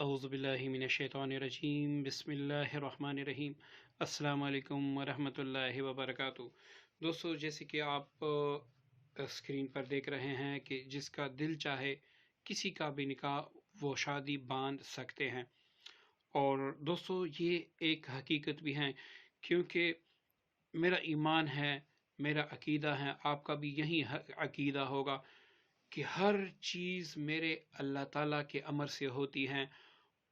اعوذ باللہ من الشیطان الرجیم بسم اللہ الرحمن الرحیم السلام علیکم ورحمۃ اللہ وبرکاتہ۔ دوستو، جیسے کہ آپ اسکرین پر دیکھ رہے ہیں کہ جس کا دل چاہے کسی کا بھی نکاح وہ شادی باندھ سکتے ہیں، اور دوستو یہ ایک حقیقت بھی ہے، کیونکہ میرا ایمان ہے، میرا عقیدہ ہے، آپ کا بھی یہی عقیدہ ہوگا کہ ہر چیز میرے اللہ تعالیٰ کے امر سے ہوتی ہیں،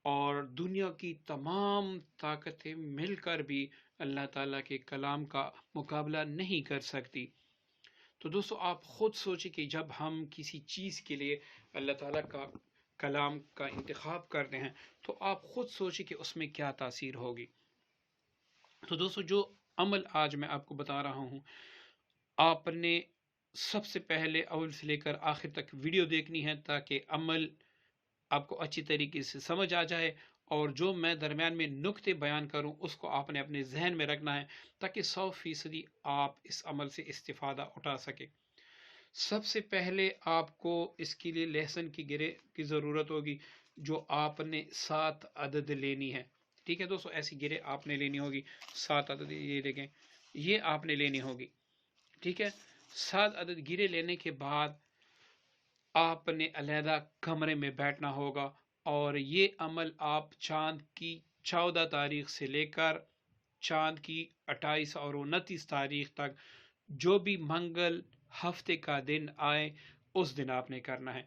اور دنیا کی تمام طاقتیں مل کر بھی اللہ تعالیٰ کے کلام کا مقابلہ نہیں کر سکتی۔ تو دوستو، آپ خود سوچیں کہ جب ہم کسی چیز کے لیے اللہ تعالیٰ کا کلام کا انتخاب کرتے ہیں تو آپ خود سوچیں کہ اس میں کیا تاثیر ہوگی۔ تو دوستو، جو عمل آج میں آپ کو بتا رہا ہوں، آپ نے سب سے پہلے اول سے لے کر آخر تک ویڈیو دیکھنی ہے تاکہ عمل آپ کو اچھی طریقے سے سمجھ آ جائے، اور جو میں درمیان میں نکتے بیان کروں اس کو آپ نے اپنے ذہن میں رکھنا ہے تاکہ 100% آپ اس عمل سے استفادہ اٹھا سکیں۔ سب سے پہلے آپ کو اس کے لیے لہسن کی گرے کی ضرورت ہوگی، جو آپ نے 7 عدد لینی ہے۔ ٹھیک ہے دوستو، ایسی گرے آپ نے لینی ہوگی 7 عدد، یہ دیکھیں، یہ آپ نے لینی ہوگی۔ ٹھیک ہے، 7 عدد گرے لینے کے بعد آپ نے علیحدہ کمرے میں بیٹھنا ہوگا، اور یہ عمل آپ چاند کی 14 تاریخ سے لے کر چاند کی 28 اور 29 تاریخ تک جو بھی منگل ہفتے کا دن آئے اس دن آپ نے کرنا ہے۔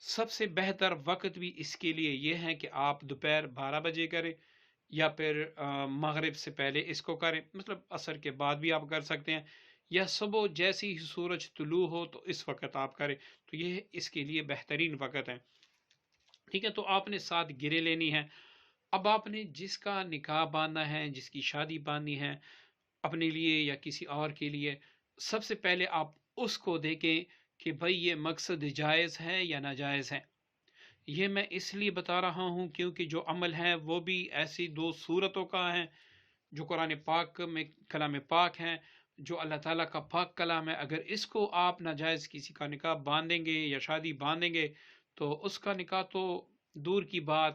سب سے بہتر وقت بھی اس کے لیے یہ ہے کہ آپ دوپہر 12 بجے کریں، یا پھر مغرب سے پہلے اس کو کریں، مطلب عصر کے بعد بھی آپ کر سکتے ہیں، یا صبح جیسے ہی سورج طلوع ہو تو اس وقت آپ کریں، تو یہ اس کے لیے بہترین وقت ہے۔ ٹھیک ہے، تو آپ نے 7 گرے لینی ہے۔ اب آپ نے جس کا نکاح باندھنا ہے، جس کی شادی باندھنی ہے، اپنے لیے یا کسی اور کے لیے، سب سے پہلے آپ اس کو دیکھیں کہ بھئی یہ مقصد جائز ہے یا ناجائز ہے۔ یہ میں اس لیے بتا رہا ہوں کیونکہ جو عمل ہے وہ بھی ایسی 2 صورتوں کا ہے جو قرآن پاک میں کلام پاک ہیں، جو اللہ تعالیٰ کا پاک کلام ہے۔ اگر اس کو آپ ناجائز کسی کا نکاح باندھیں گے یا شادی باندھیں گے تو اس کا نکاح تو دور کی بات،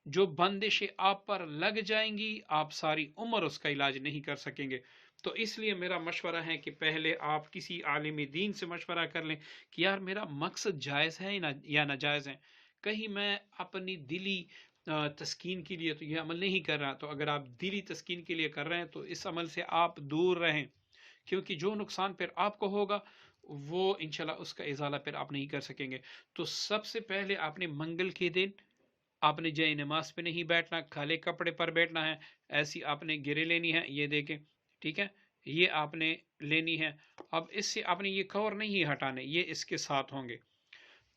جو بندشیں آپ پر لگ جائیں گی آپ ساری عمر اس کا علاج نہیں کر سکیں گے۔ تو اس لیے میرا مشورہ ہے کہ پہلے آپ کسی عالم دین سے مشورہ کر لیں کہ یار میرا مقصد جائز ہے یا ناجائز ہے، کہیں میں اپنی دلی تسکین کے لیے تو یہ عمل نہیں کر رہا۔ تو اگر آپ دلی تسکین کے لیے کر رہے ہیں تو اس عمل سے آپ دور رہیں، کیونکہ جو نقصان پھر آپ کو ہوگا وہ انشاءاللہ اس کا ازالہ پھر آپ نہیں کر سکیں گے۔ تو سب سے پہلے آپ نے منگل کے دن آپ نے جائے نماز پہ نہیں بیٹھنا، کالے کپڑے پر بیٹھنا ہے، ایسی آپ نے گرے لینی ہے، یہ دیکھیں۔ ٹھیک ہے، یہ آپ نے لینی ہے۔ اب اس سے آپ نے یہ کور نہیں ہٹانے، یہ اس کے ساتھ ہوں گے۔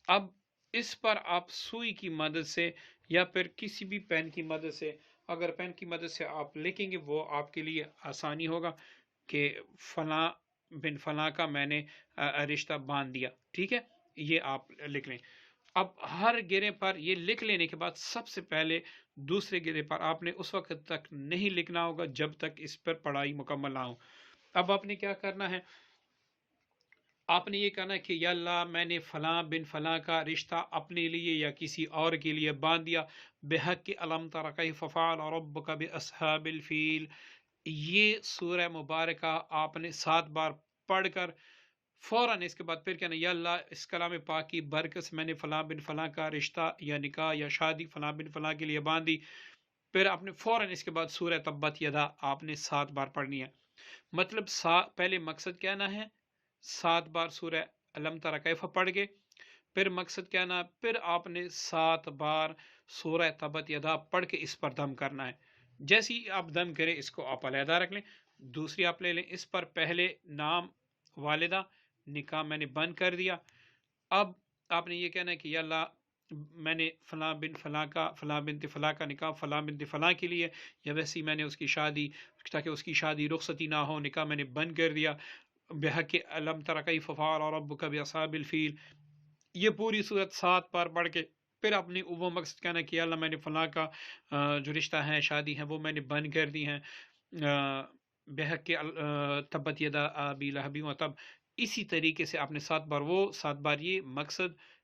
اب اس پر آپ سوئی کی مدد سے یا پھر کسی بھی پین کی مدد سے، اگر پین کی مدد سے آپ لکھیں گے وہ آپ کے لیے آسانی ہوگا کہ فلاں بن فلاں کا میں نے رشتہ باندھ دیا۔ ٹھیک ہے، یہ آپ لکھ لیں۔ اب ہر گرے پر یہ لکھ لینے کے بعد سب سے پہلے دوسرے گرے پر آپ نے اس وقت تک نہیں لکھنا ہوگا جب تک اس پر پڑھائی مکمل نہ ہو۔ اب آپ نے کیا کرنا ہے، آپ نے یہ کہنا ہے کہ یا اللہ میں نے فلاں بن فلاں کا رشتہ اپنے لیے یا کسی اور کے لیے باندھ دیا، بحق الم تر کیف فعل ربک باصحاب الفیل۔ یہ سورہ مبارکہ آپ نے 7 بار پڑھ کر فوراً اس کے بعد پھر کہنا یا اللہ اس کلام پاک کی برکت سے میں نے فلاں بن فلاں کا رشتہ یا نکاح یا شادی فلاں بن فلاں کے لیے باندھی۔ پھر آپ نے فوراً اس کے بعد سورہ تبت یدا آپ نے 7 بار پڑھنی ہے۔ مطلب پہلے مقصد کہنا ہے، 7 بار سورہ الم تر کیف پڑھ کے، پھر مقصد کہنا، پھر آپ نے 7 بار سورہ تبت یدا پڑھ کے اس پر دم کرنا ہے۔ جیسی آپ دم کریں اس کو آپ علیحدہ رکھ لیں، دوسری آپ لے لیں۔ اس پر پہلے نام والدہ، نکاح میں نے بند کر دیا۔ اب آپ نے یہ کہنا ہے کہ یا اللہ میں نے فلاں بن فلاں کا فلاں بنت فلاں کا نکاح فلاں بنت فلاں کے لیے، یا ویسی میں نے اس کی شادی، تاکہ اس کی شادی رخصتی نہ ہو، نکاح میں نے بند کر دیا، بحق الم تر کیف فعل ربک باصحاب الفیل۔ یہ پوری صورت 7 بار پڑھ کے پھر اپنی وہ مقصد کہنا کہ یا اللہ میں نے فلاں کا جو رشتہ ہے شادی ہے وہ میں نے بند کر دی ہیں، بحق تبت یدا ابی لہب وتب۔ اسی طریقے سے آپ نے 7 بار وہ 7 بار یہ مقصد